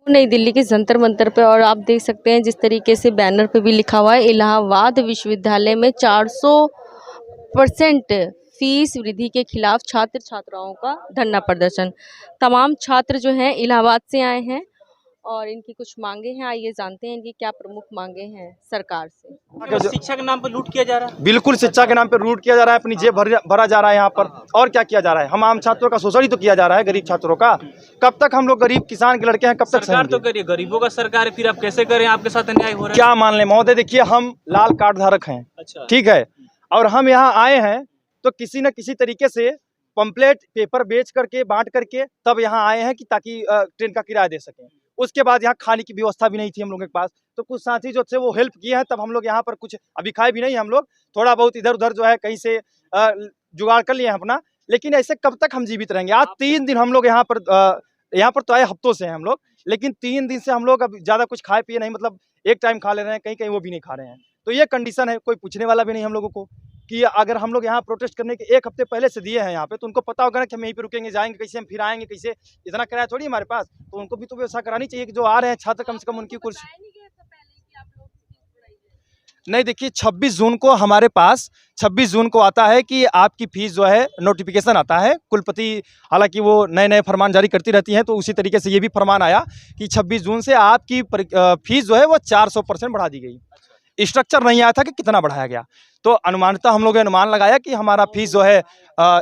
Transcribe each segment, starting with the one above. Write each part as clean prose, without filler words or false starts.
नई दिल्ली के जंतर मंतर पे, और आप देख सकते हैं जिस तरीके से बैनर पे भी लिखा हुआ है, इलाहाबाद विश्वविद्यालय में 400% फीस वृद्धि के खिलाफ छात्र छात्राओं का धरना प्रदर्शन। तमाम छात्र जो हैं इलाहाबाद से आए हैं और इनकी कुछ मांगे हैं। आइए जानते हैं इनकी क्या प्रमुख मांगे हैं सरकार से। शिक्षा के नाम पर लूट किया जा रहा है। बिल्कुल शिक्षा के नाम पे लूट किया जा रहा है, अपनी जेब भरा जा रहा है यहाँ पर। और क्या किया जा रहा है? हम आम छात्रों का शोषण ही तो किया जा रहा है, गरीब छात्रों का। कब तक हम लोग गरीब किसान के लड़के हैं, कब तक सरकार तो करिए, गरीबों का सरकार है, फिर आप कैसे करें? आपके साथ अन्याय हो रहा है। क्या मान लें महोदय, देखिए हम लाल कार्ड धारक हैं, अच्छा, ठीक है, और हम यहाँ आए हैं तो किसी न किसी तरीके से पंपलेट पेपर बेच करके बांट करके तब यहाँ आए हैं कि ताकि ट्रेन का किराया दे सकें। उसके बाद यहाँ खाने की व्यवस्था भी नहीं थी हम लोगों के पास, तो कुछ साथी जो थे वो हेल्प किए हैं, तब हम लोग यहाँ पर कुछ अभी खाए भी नहीं हम लोग, थोड़ा बहुत इधर उधर जो है कहीं से जुगाड़ कर लिए हैं अपना। लेकिन ऐसे कब तक हम जीवित रहेंगे? आज 3 दिन हम लोग यहाँ पर तो आए हफ्तों से हैं हम लोग, लेकिन 3 दिन से हम लोग अब ज़्यादा कुछ खाए पिए नहीं, मतलब एक टाइम खा ले रहे हैं, कहीं कहीं वो भी नहीं खा रहे हैं। तो ये कंडीशन है, कोई पूछने वाला भी नहीं हम लोगों को कि अगर हम लोग यहाँ प्रोटेस्ट करने के 1 हफ्ते पहले से दिए हैं यहाँ पे, तो उनको पता होगा ना कि हम यहीं पे रुकेंगे, जाएंगे कैसे, हम फिर आएंगे कैसे, इतना किराया थोड़ी हमारे पास। तो उनको भी तो व्यवस्था करानी चाहिए कि जो आ रहे हैं छात्र कम से कम उनकी कुछ नहीं। देखिए 26 जून को हमारे पास 26 जून को आता है कि आपकी फीस जो है नोटिफिकेशन आता है, कुलपति हालांकि वो नए नए फरमान जारी करती रहती हैं, तो उसी तरीके से ये भी फरमान आया कि 26 जून से आपकी फीस जो है वो 400% बढ़ा दी गई। स्ट्रक्चर नहीं आया था कि कितना बढ़ाया गया, तो अनुमानतः हम लोगों ने अनुमान लगाया कि हमारा फीस जो है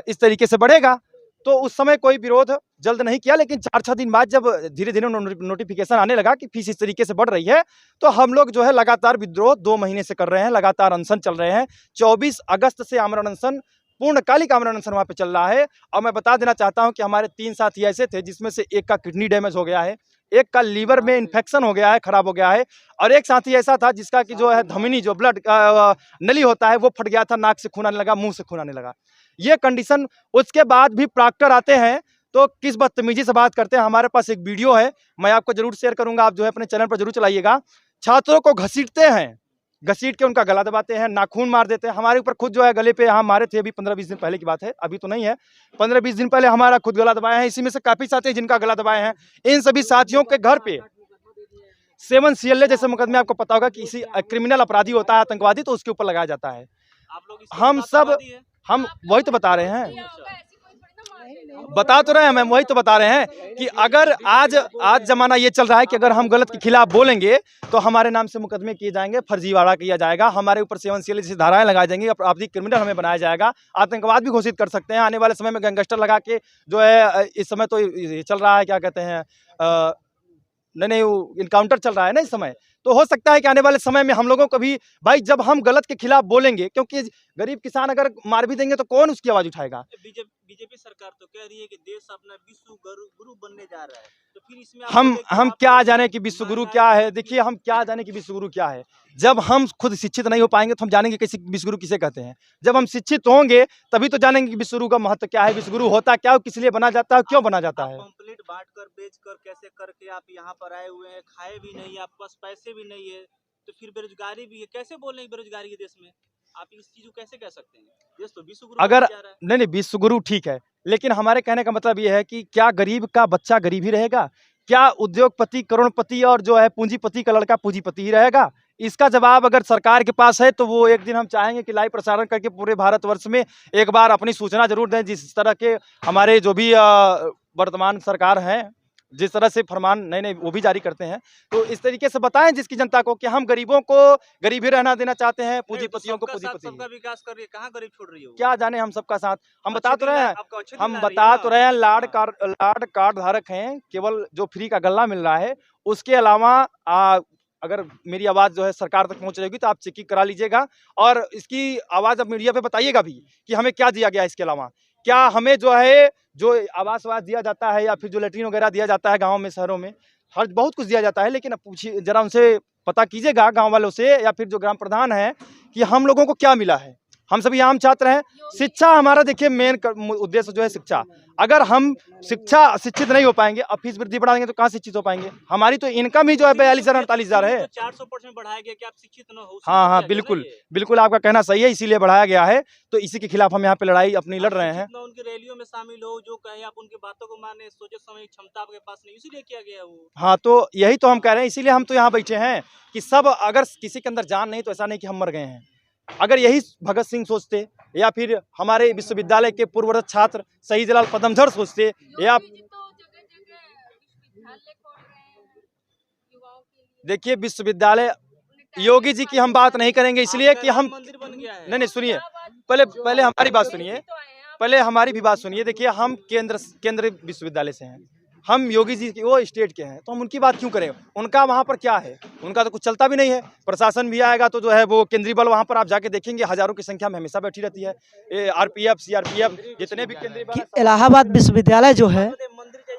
इस तरीके से बढ़ेगा। तो उस समय कोई विरोध जल्द नहीं किया, लेकिन 4-6 दिन बाद जब धीरे धीरे नोटिफिकेशन आने लगा कि फीस इस तरीके से बढ़ रही है, तो हम लोग जो है लगातार विद्रोह 2 महीने से कर रहे हैं, लगातार अनशन चल रहे हैं। 24 अगस्त से आमरण अनशन, पूर्णकालिक आमरण अनशन वहाँ पे चल रहा है। और मैं बता देना चाहता हूँ कि हमारे 3 साथी ऐसे थे जिसमें से एक का किडनी डैमेज हो गया है, एक का लीवर में इन्फेक्शन हो गया है, खराब हो गया है, और एक साथी ऐसा था जिसका कि जो है धमनी जो ब्लड नली होता है वो फट गया था, नाक से खून आने लगा, मुंह से खून आने लगा। ये कंडीशन, उसके बाद भी प्रॉक्टर आते हैं तो किस बदतमीजी से बात करते हैं। हमारे पास एक वीडियो है, मैं आपको जरूर शेयर करूंगा, आप जो है अपने चैनल पर जरूर चलाइएगा। छात्रों को घसीटते हैं, घसीट के उनका गला दबाते हैं, नाखून मार देते हैं। हमारे ऊपर खुद जो है गले पे यहाँ मारे थे, अभी 15-20 दिन पहले की बात है, अभी तो नहीं है, 15-20 दिन पहले हमारा खुद गला दबाया है। इसी में से काफी साथी जिनका गला दबाए हैं। इन सभी साथियों के घर पे 7 CLA जैसे मुकदमे, आपको पता होगा कि इसी क्रिमिनल अपराधी होता है, आतंकवादी, तो उसके ऊपर लगाया जाता है। हम वही तो बता रहे हैं, बता तो रहे हैं, मैम वही तो बता रहे हैं कि अगर आज जमाना ये चल रहा है कि अगर हम गलत के खिलाफ बोलेंगे तो हमारे नाम से मुकदमे किए जाएंगे, फर्जीवाड़ा किया जाएगा, हमारे ऊपर 7 CLA जैसी धाराएं लगाई जाएंगी, आपराधिक क्रिमिनल हमें बनाया जाएगा, आतंकवाद भी घोषित कर सकते हैं। आने वाले समय में गैंगस्टर लगा के जो है, इस समय तो ये चल रहा है, क्या कहते हैं, नहीं इनकाउंटर चल रहा है ना इस समय, तो हो सकता है कि आने वाले समय में हम लोगों को भी, भाई जब हम गलत के खिलाफ बोलेंगे, क्योंकि गरीब किसान अगर मार भी देंगे तो कौन उसकी आवाज उठाएगा। बीजेपी सरकार तो कह रही है कि देश अपना विश्व गुरु बनने जा रहा है, तो फिर इसमें हम क्या जाने कि विश्व गुरु क्या है। देखिए हम क्या जाने कि विश्व गुरु क्या है, जब हम खुद शिक्षित नहीं हो पाएंगे तो हम जानेंगे कैसे विश्व गुरु किसे कहते हैं। जब हम शिक्षित होंगे तभी तो जानेंगे कि विश्व गुरु का महत्व क्या है, विश्व गुरु होता क्या है, किस लिए बना जाता है, क्यों बना जाता है। कंप्लीट बांट कर बेच कर कैसे करके आप यहाँ पर आए हुए हैं, खाए भी नहीं, आपके पास पैसे भी नहीं है, तो फिर बेरोजगारी भी है, कैसे बोल रहे हैं बेरोजगारी है देश में? आप इस चीज को कैसे कह सकते हैं? देश तो विश्व गुरु अगर जा रहा है। नहीं विश्व गुरु ठीक है, लेकिन हमारे कहने का मतलब ये है कि क्या गरीब का बच्चा गरीब ही रहेगा? क्या उद्योगपति करोड़पति और जो है पूंजीपति का लड़का पूंजीपति ही रहेगा? इसका जवाब अगर सरकार के पास है तो वो एक दिन हम चाहेंगे कि लाइव प्रसारण करके पूरे भारतवर्ष में एक बार अपनी सूचना जरूर दें। जिस तरह के हमारे जो भी वर्तमान सरकार हैं, जिस तरह से फरमान नए वो भी जारी करते हैं, तो इस तरीके से बताएं जिसकी जनता को कि हम गरीबों को गरीब ही रहना देना चाहते हैं, पूंजीपतियों को पूंजीपति। सबका विकास कर रही है, कहाँ गरीब छोड़ रही है? क्या जाने हम सबका साथ, हम बता तो रहे हैं, लाड कार्ड धारक हैं, केवल जो फ्री का गल्ला मिल रहा है। उसके अलावा अगर मेरी आवाज़ जो है सरकार तक पहुंच रहेगी तो आप चेकिंग करा लीजिएगा, और इसकी आवाज़ अब मीडिया पे बताइएगा भी कि हमें क्या दिया गया। इसके अलावा क्या हमें जो है जो आवास दिया जाता है, या फिर जो लेटरिन वगैरह दिया जाता है गाँव में, शहरों में, हर बहुत कुछ दिया जाता है, लेकिन अब पूछिए जरा, उनसे पता कीजिएगा गाँव वालों से, या फिर जो ग्राम प्रधान है, कि हम लोगों को क्या मिला है। हम सभी आम छात्र हैं। शिक्षा हमारा देखिए मेन उद्देश्य जो है शिक्षा। अगर हम शिक्षित नहीं हो पाएंगे, अब फीस वृद्धि बढ़ाएंगे तो कहाँ शिक्षित हो पाएंगे? हमारी तो इनकम ही जो है 42,000-48,000 है। 400% बढ़ाया गया कि आप शिक्षित न हो। हाँ, बिल्कुल बिल्कुल आपका कहना सही है, इसीलिए बढ़ाया गया है। तो इसी के खिलाफ हम यहाँ पे लड़ाई अपनी लड़ रहे हैं। उनकी रैलियों में शामिल हो, जो कहे आप उनकी बातों को माने, सोचे समय क्षमता आपके पास नहीं, इसीलिए किया गया वो। हाँ, तो यही तो हम कह रहे हैं, इसीलिए हम तो यहाँ बैठे हैं कि सब, अगर किसी के अंदर जान नहीं तो ऐसा नहीं कि हम मर गए हैं। अगर यही भगत सिंह सोचते, या फिर हमारे विश्वविद्यालय के पूर्वरत छात्र शहीदलाल पदमधर सोचते, या देखिए विश्वविद्यालय, योगी जी की हम बात नहीं करेंगे, इसलिए कि हम मंदिर बन गया है। नहीं सुनिए, पहले हमारी बात सुनिए, पहले हमारी भी बात सुनिए। देखिए हम केंद्र विश्वविद्यालय से हैं, हम योगी जी की वो स्टेट के हैं, तो हम उनकी बात क्यों करें? उनका वहाँ पर क्या है? उनका तो कुछ चलता भी नहीं है। प्रशासन भी आएगा तो जो है वो केंद्रीय बल, वहाँ पर आप जाके देखेंगे हजारों की संख्या में हमेशा बैठी रहती है। आरपीएफ, सीआरपीएफ, जितने भी केंद्रीय बल। इलाहाबाद विश्वविद्यालय जो है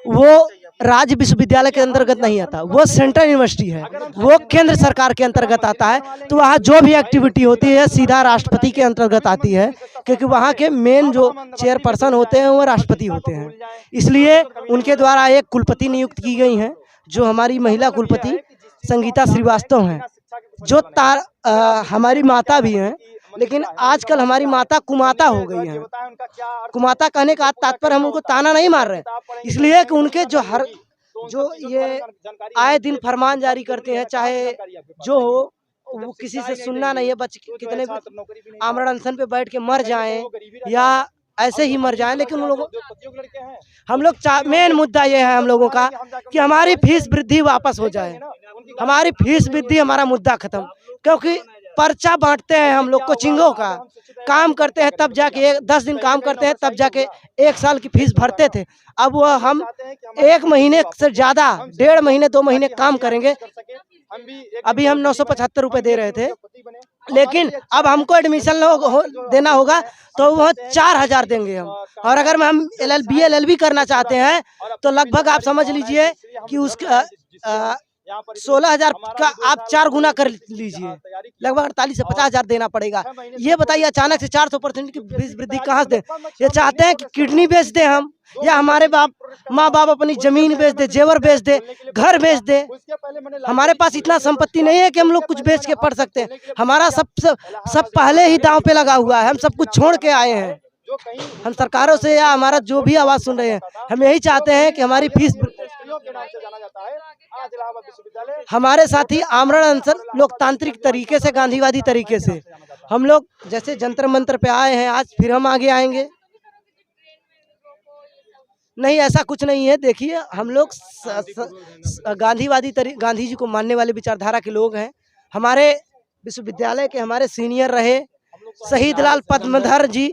वो राज्य विश्वविद्यालय के अंतर्गत नहीं आता, वो सेंट्रल यूनिवर्सिटी है, वो केंद्र सरकार के अंतर्गत आता है। तो वहाँ जो भी एक्टिविटी होती है सीधा राष्ट्रपति के अंतर्गत आती है, क्योंकि वहाँ के मेन जो चेयरपर्सन होते हैं वो राष्ट्रपति होते हैं। इसलिए उनके द्वारा एक कुलपति नियुक्त की गई हैं, जो हमारी महिला कुलपति संगीता श्रीवास्तव हैं, जो हमारी माता भी हैं, लेकिन आजकल हमारी माता कुमाता हो गई है। कुमाता कहने का तात्पर्य हम उनको ताना नहीं मार रहे, इसलिए कि उनके जो ये आए दिन फरमान जारी करते हैं, चाहे जो हो, वो किसी से सुनना नहीं है। कितने आमरण अनशन पे बैठ के मर जाएं या ऐसे ही मर जाएं, लेकिन हम लोग मेन मुद्दा ये है हम लोगों का कि हमारी फीस वृद्धि वापस हो जाए। हमारी फीस वृद्धि हमारा मुद्दा खत्म, क्योंकि पर्चा बांटते हैं हम लोग कोचिंगों का, काम करते हैं तब जाके 10 दिन काम करते हैं तब जाके 1 साल की फीस भरते थे। अब वो हम 1 महीने से ज़्यादा 1.5 महीने 2 महीने काम करेंगे। अभी हम 975 रुपये दे रहे थे, लेकिन अब हमको एडमिशन देना होगा तो वह 4,000 देंगे हम। और अगर हम LLB करना चाहते हैं तो लगभग आप समझ लीजिए कि उसका 16,000 का आप 4 गुना कर लीजिए, लगभग 48 से 50,000 देना पड़ेगा। ये बताइए अचानक से 400% की फीस वृद्धि कहाँ से दें? ये चाहते हैं कि किडनी बेच दें हम, या हमारे माँ बाप अपनी जमीन बेच दे, जेवर बेच दे, घर बेच दे। हमारे पास इतना संपत्ति नहीं है कि हम लोग कुछ बेच के पढ़ सकते हैं। हमारा सब पहले ही दांव पे लगा हुआ है, हम सब कुछ छोड़ के आए हैं। हम सरकारों से या हमारा जो भी आवाज़ सुन रहे हैं, हम यही चाहते हैं कि हमारी फीस, हमारे साथी आमरण अनशन लोकतांत्रिक तरीके से, गांधीवादी तरीके से हम लोग जैसे जंतर मंतर पे आए हैं, आज फिर हम आगे आएंगे। नहीं, ऐसा कुछ नहीं है। देखिए हम लोग गांधी जी को मानने वाले विचारधारा के लोग हैं। हमारे विश्वविद्यालय के हमारे सीनियर रहे शहीदलाल पद्मधर जी,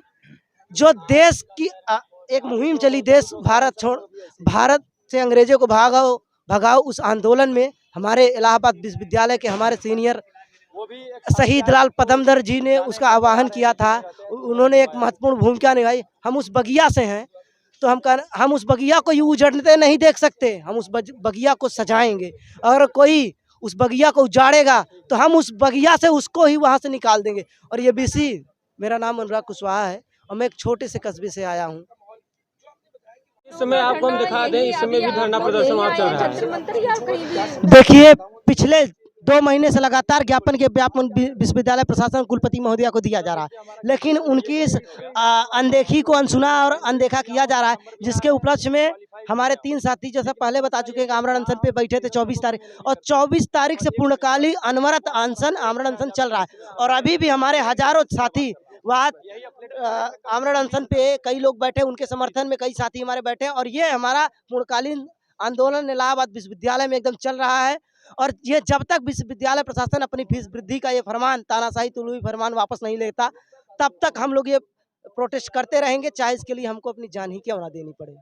जो देश की एक मुहिम चली, देश भारत से अंग्रेजों को भगाओ, उस आंदोलन में हमारे इलाहाबाद विश्वविद्यालय के हमारे सीनियर शहीदलाल पद्मधर जी ने उसका आह्वान किया था। उन्होंने एक महत्वपूर्ण भूमिका निभाई। हम उस बगिया से हैं, तो हम उस बगिया को उजड़ते नहीं देख सकते, हम उस बगिया को सजाएंगे। अगर कोई उस बगिया को उजाड़ेगा तो हम उस बगिया से उसको ही वहाँ से निकाल देंगे। और ये BC, मेरा नाम अनुराग कुशवाहा है और मैं एक छोटे से कस्बे से आया हूँ। इस समय आपको हम दिखा दें, इस समय भी धरना प्रदर्शन वहाँ चल रहा है। देखिए पिछले 2 महीने से लगातार ज्ञापन विश्वविद्यालय प्रशासन कुलपति महोदया को दिया जा रहा है, लेकिन उनकी इस अनदेखी को अनसुना और अनदेखा किया जा रहा है, जिसके उपलक्ष्य में हमारे 3 साथी जैसा पहले बता चुके हैं कि आमरण अनशन पे बैठे थे 24 तारीख, और 24 तारीख से पूर्णकाली अनवरत आमरण अनशन चल रहा है। और अभी भी हमारे हजारों साथी वहाँ आमरण अनशन पे कई लोग बैठे, उनके समर्थन में कई साथी हमारे बैठे हैं। और ये हमारा पूर्णकालीन आंदोलन इलाहाबाद विश्वविद्यालय में एकदम चल रहा है। और ये जब तक विश्वविद्यालय प्रशासन अपनी फीस वृद्धि का ये फरमान, तानाशाही तुलवी फरमान वापस नहीं लेता, तब तक हम लोग ये प्रोटेस्ट करते रहेंगे, चाहे इसके लिए हमको अपनी जान ही क्यों ना देनी पड़े।